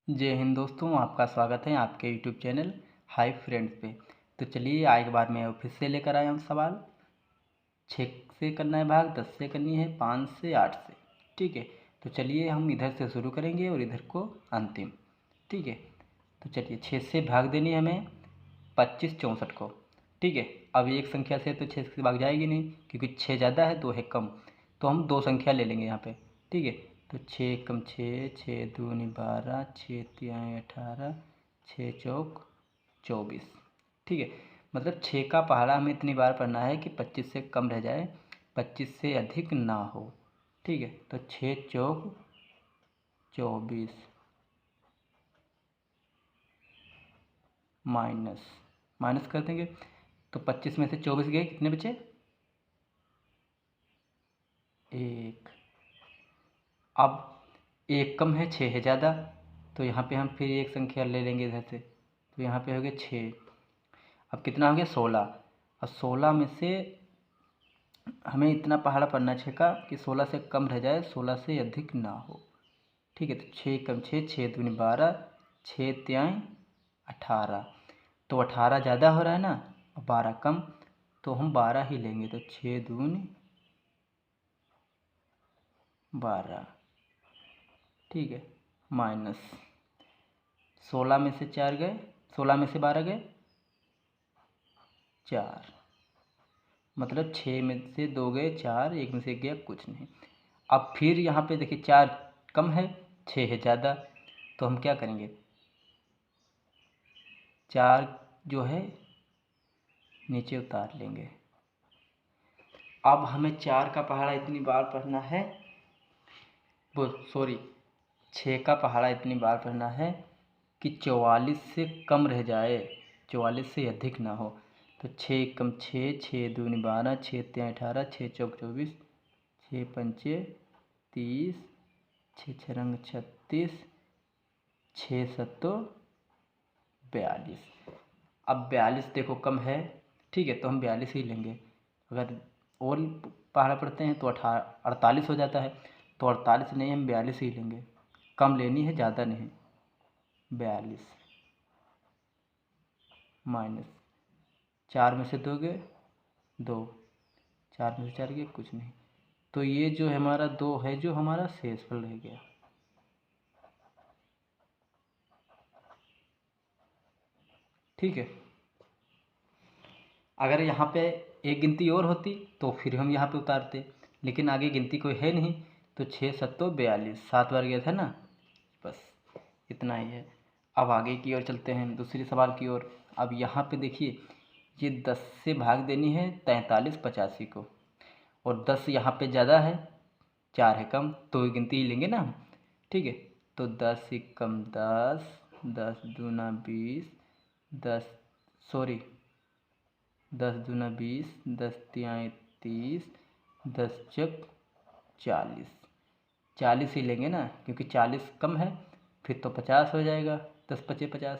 जय हिंद दोस्तों, आपका स्वागत है आपके यूट्यूब चैनल हाई फ्रेंड्स पे। तो चलिए आज के बार मैं फिर से लेकर आया हूँ सवाल। 6 से करना है भाग, 10 से करनी है, 5 से, 8 से। ठीक है, तो चलिए हम इधर से शुरू करेंगे और इधर को अंतिम। ठीक है, तो चलिए 6 से भाग देनी है हमें 25 64 को। ठीक है, अब एक संख्या से तो 6 से भाग जाएगी नहीं, क्योंकि 6 ज़्यादा है, 2 है कम। तो हम दो संख्या ले लेंगे यहाँ पे। ठीक है, तो 6 कम 6, 6 दूनी 12, 6 तिहाई 18, 6 चौक 24। ठीक है, मतलब 6 का पहाड़ा हमें इतनी बार पढ़ना है कि 25 से कम रह जाए, 25 से अधिक ना हो। ठीक है, तो 6 चौक 24 माइनस माइनस कर देंगे। तो 25 में से 24 गए, कितने बचे? 1। अब 1 कम है, 6 है ज़्यादा, तो यहाँ पे हम फिर एक संख्या ले लेंगे इधर से। तो यहाँ पे हो गया 6। अब कितना हो गया? 16। अब 16 में से हमें इतना पहाड़ा पढ़ना है 6 का कि 16 से कम रह जाए, 16 से अधिक ना हो। ठीक है, तो 6 कम 6, 6 दूनी 12, 6 तिहाई 18। तो 18 ज़्यादा हो रहा है ना, और 12 कम, तो हम 12 ही लेंगे। तो 6 दूनी 12। ठीक है, माइनस 16 में से 4 गए, 16 में से 12 गए 4, मतलब 6 में से 2 गए 4, 1 में से 1 गया कुछ नहीं। अब फिर यहाँ पे देखिए 4 कम है, 6 है ज़्यादा, तो हम क्या करेंगे? 4 जो है नीचे उतार लेंगे। अब हमें 4 का पहाड़ा इतनी बार पढ़ना है, वो सॉरी 6 का पहाड़ा इतनी बार पढ़ना है कि 44 से कम रह जाए, 44 से अधिक ना हो। तो 6 कम 6, 6 दूनी 12, 6 तिहाई 18, 6 चौक 24, 6 पंचे 30, 6 छरंग 36, 6 सत्तो 42। अब 42 देखो कम है। ठीक है, तो हम 42 ही लेंगे। अगर और पहाड़ा पढ़ते हैं तो 48 हो जाता है, तो 48 नहीं, हम 42 ही लेंगे। कम लेनी है, ज़्यादा नहीं। 42 माइनस 4 में से 2 गए 2, 4 में से 4 गए कुछ नहीं। तो ये जो हमारा 2 है, जो हमारा शेषफल रह गया। ठीक है, अगर यहाँ पे एक गिनती और होती तो फिर हम यहाँ पे उतारते, लेकिन आगे गिनती कोई है नहीं। तो 6 सत्तो 42, 7 बार गया था ना, बस इतना ही है। अब आगे की ओर चलते हैं, दूसरे सवाल की ओर। अब यहाँ पे देखिए, ये 10 से भाग देनी है 43 85 को, और 10 यहाँ पे ज़्यादा है, 4 है कम, तो ये गिनती ही लेंगे ना हम। ठीक है, तो 10 एकम 10, 10 दूना 20, 10 सॉरी 10 दूना 20, 10 तिहाई 30, 10 चक 40। 40 ही लेंगे ना, क्योंकि 40 कम है, फिर तो 50 हो जाएगा। 10 पचे 50,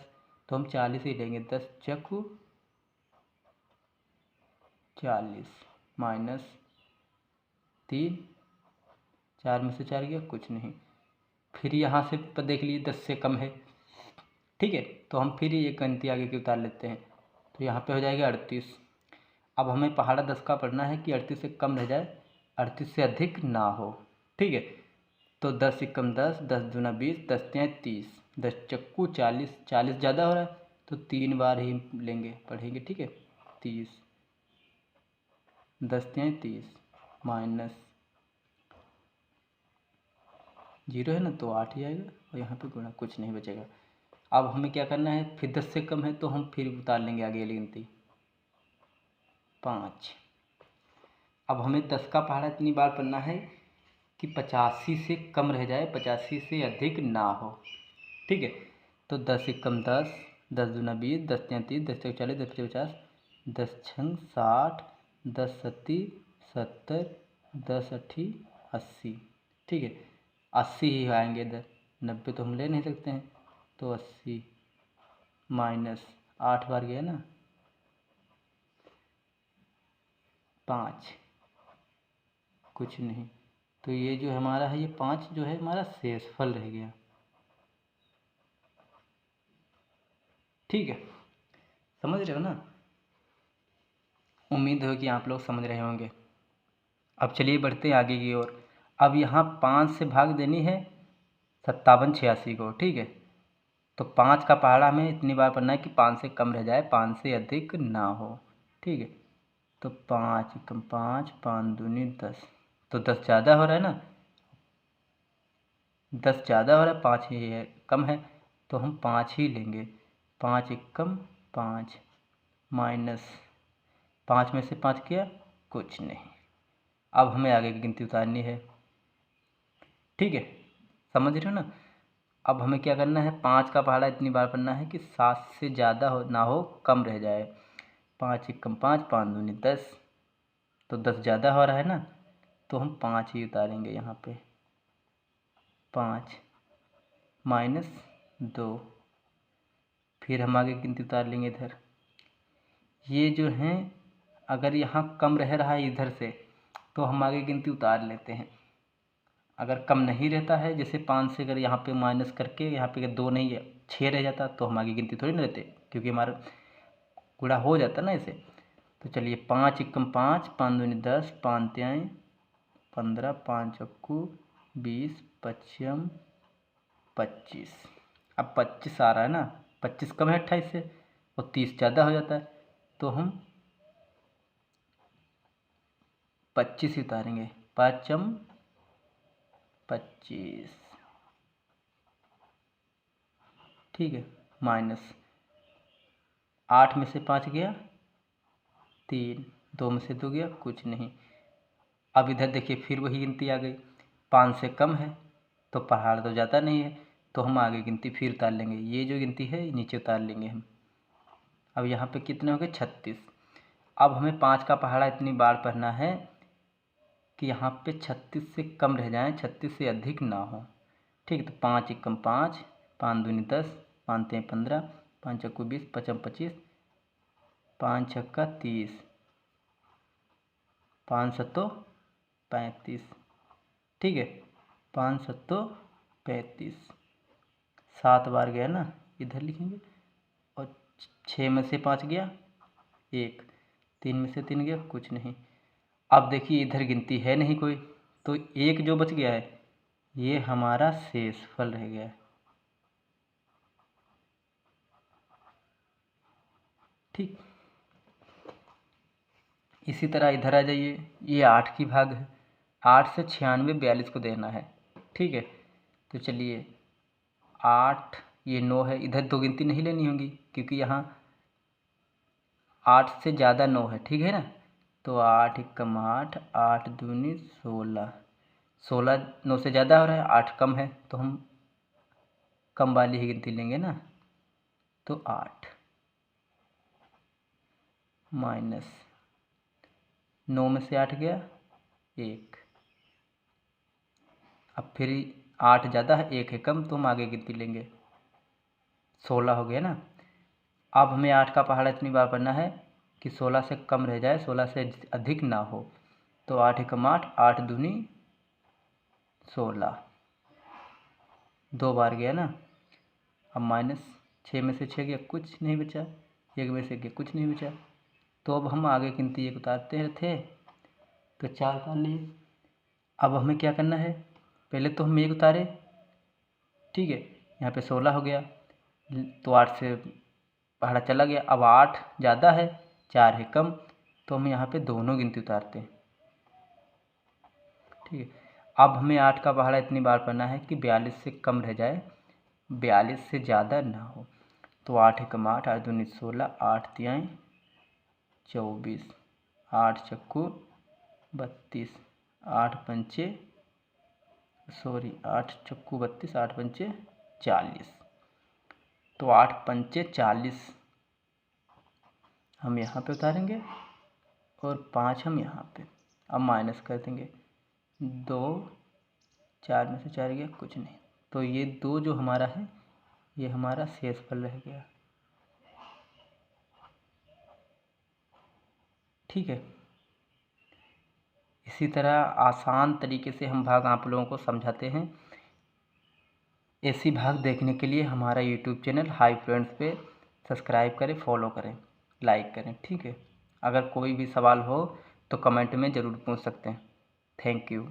तो हम 40 ही लेंगे। 10 चक 40 माइनस 3, 4 में से 4 गया कुछ नहीं। फिर यहाँ से देख लीजिए 10 से कम है। ठीक है, तो हम फिर ये गिनती आगे की उतार लेते हैं। तो यहाँ पे हो जाएगा 38। अब हमें पहाड़ा 10 का पढ़ना है कि 38 से कम रह जाए, 38 से अधिक ना हो। ठीक है, तो 10 एकम 10, 10 दूना 20, 10 तिहाई 30, 10 चक्कू 40, 40 ज़्यादा हो रहा है, तो 3 बार ही लेंगे, पढ़ेंगे। ठीक है, 30, 10 तिहाई 30 माइनस 0 है ना, तो 8 ही आएगा, और यहाँ पे गुणा कुछ नहीं बचेगा। अब हमें क्या करना है? फिर 10 से कम है तो हम फिर उतार लेंगे आगे वाली गिनती 5। अब हमें 10 का पहाड़ा इतनी बार पढ़ना है कि 85 से कम रह जाए, 85 से अधिक ना हो। ठीक है, तो 10 एकम 10, 10 दूना 20, 10 तिहाई 30, 10 चौक 40, 10 पचे 50, 10 छंग 60, 10 सत्ती 70, 10 अट्ठी 80। ठीक है, 80 ही आएंगे इधर, 90 तो हम ले नहीं सकते हैं, तो 80 माइनस 8 बार गया ना 5, कुछ नहीं। तो ये जो हमारा है, ये 5 जो है हमारा शेषफल रह गया। ठीक है, समझ रहे हो ना? उम्मीद है कि आप लोग समझ रहे होंगे। अब चलिए बढ़ते हैं आगे की ओर। अब यहाँ 5 से भाग देनी है 5786 को, ठीक है। तो 5 का पहाड़ा हमें इतनी बार पढ़ना है कि 5 से कम रह जाए, 5 से अधिक ना हो, ठीक है। तो 5 कम 5, 5 दूनी 10, तो 10 ज़्यादा हो रहा है ना, 10 ज़्यादा हो रहा है, 5 ही है कम है, तो हम 5 ही लेंगे। 5 एकम 5 माइनस 5 में से 5 किया कुछ नहीं। अब हमें आगे की गिनती उतारनी है, ठीक है, समझ रहे हो ना? अब हमें क्या करना है, 5 का पहाड़ा इतनी बार पढ़ना है कि 7 से ज़्यादा हो ना हो, कम रह जाए। 5 एकम 5, 5 दूनी 10, तो 10 ज़्यादा हो रहा है ना, तो हम 5 ही उतारेंगे यहाँ पे। 5 माइनस 2, फिर हम आगे गिनती उतार लेंगे इधर। ये जो हैं अगर यहाँ कम रह रहा है इधर से, तो हम आगे गिनती उतार लेते हैं। अगर कम नहीं रहता है, जैसे 5 से अगर यहाँ पे माइनस करके यहाँ पे 2 नहीं है 6 रह जाता, तो हम आगे गिनती थोड़ी ना रहते, क्योंकि हमारा गुणा हो जाता ना इसे। तो चलिए 5 एकम 5, 5 दूनी 10, 5 त्याई 15, 5 चक्कू 20, 25 25। अब 25 आ रहा है ना, 25 कम है 28 से, और 30 ज़्यादा हो जाता है, तो हम 25 ही उतारेंगे। 5 25, ठीक है, माइनस 8 में से 5 गया 3, 2 में से 2 गया कुछ नहीं। अब इधर देखिए फिर वही गिनती आ गई, 5 से कम है तो पहाड़ तो जाता नहीं है, तो हम आगे गिनती फिर उतार लेंगे। ये जो गिनती है नीचे उतार लेंगे हम। अब यहाँ पे कितने हो गए 36। अब हमें 5 का पहाड़ा इतनी बार पढ़ना है कि यहाँ पे 36 से कम रह जाएं, 36 से अधिक ना हो, ठीक है। तो 5 एकम 5, 5 दूनी 10, 5 तें 15, 5 चक्कू 20, 5 25, 5 छक्का 30, 5 सत्तो 35, ठीक है, 5 सत्तो 35। 7 बार गया ना, इधर लिखेंगे, और 6 में से 5 गया 1, 3 में से 3 गया कुछ नहीं। अब देखिए इधर गिनती है नहीं कोई, तो एक जो बच गया है ये हमारा शेष फल रह गया है, ठीक। इसी तरह इधर आ जाइए, ये 8 की भाग है, 8 से 96 42 को देना है, ठीक है। तो चलिए 8, ये 9 है, इधर दो गिनती नहीं लेनी होगी क्योंकि यहाँ 8 से ज़्यादा 9 है, ठीक है ना। तो 8 एकम 8, 8 दूनी 16, 16 9 से ज़्यादा हो रहा है, 8 कम है, तो हम कम वाली ही गिनती लेंगे ना। तो 8 माइनस 9 में से 8 गया 1, अब फिर 8 ज़्यादा है 1 है कम, तो हम आगे गिनती लेंगे। 16 हो गया ना। अब हमें 8 का पहाड़ा इतनी बार पढ़ना है कि 16 से कम रह जाए, 16 से अधिक ना हो। तो 8 एकम 8, 8 दूनी 16, 2 बार गया ना। अब माइनस 6 में से 6 गया कुछ नहीं बचा, 1 में से गया कुछ नहीं बचा, तो अब हम आगे गिनती 1 उतारते थे, तो 4 उतार लिए। अब हमें क्या करना है, पहले तो हम 1 उतारे, ठीक है, यहाँ पे 16 हो गया, तो 8 से पहाड़ा चला गया। अब 8 ज़्यादा है 4 है कम, तो हम यहाँ पे दोनों गिनती उतारते हैं, ठीक है। अब हमें 8 का पहाड़ा इतनी बार पढ़ना है कि 42 से कम रह जाए, 42 से ज़्यादा ना हो। तो 8 एकम 8, 8 दूनी 16, 8 तियाई 24, 8 चक्कू 32, 8 पंचे 8 चक्कू 32, 8 पंचे 40, तो 8 पंचे 40 हम यहाँ पे उतारेंगे और 5 हम यहाँ पे। अब माइनस कर देंगे, 2, 4 में से 4 गया कुछ नहीं, तो ये 2 जो हमारा है ये हमारा शेषफल रह गया, ठीक है। इसी तरह आसान तरीके से हम भाग आप लोगों को समझाते हैं। ऐसी भाग देखने के लिए हमारा यूट्यूब चैनल हाई फ्रेंड्स पे सब्सक्राइब करें, फॉलो करें, लाइक करें, ठीक है। अगर कोई भी सवाल हो तो कमेंट में ज़रूर पूछ सकते हैं। Thank you.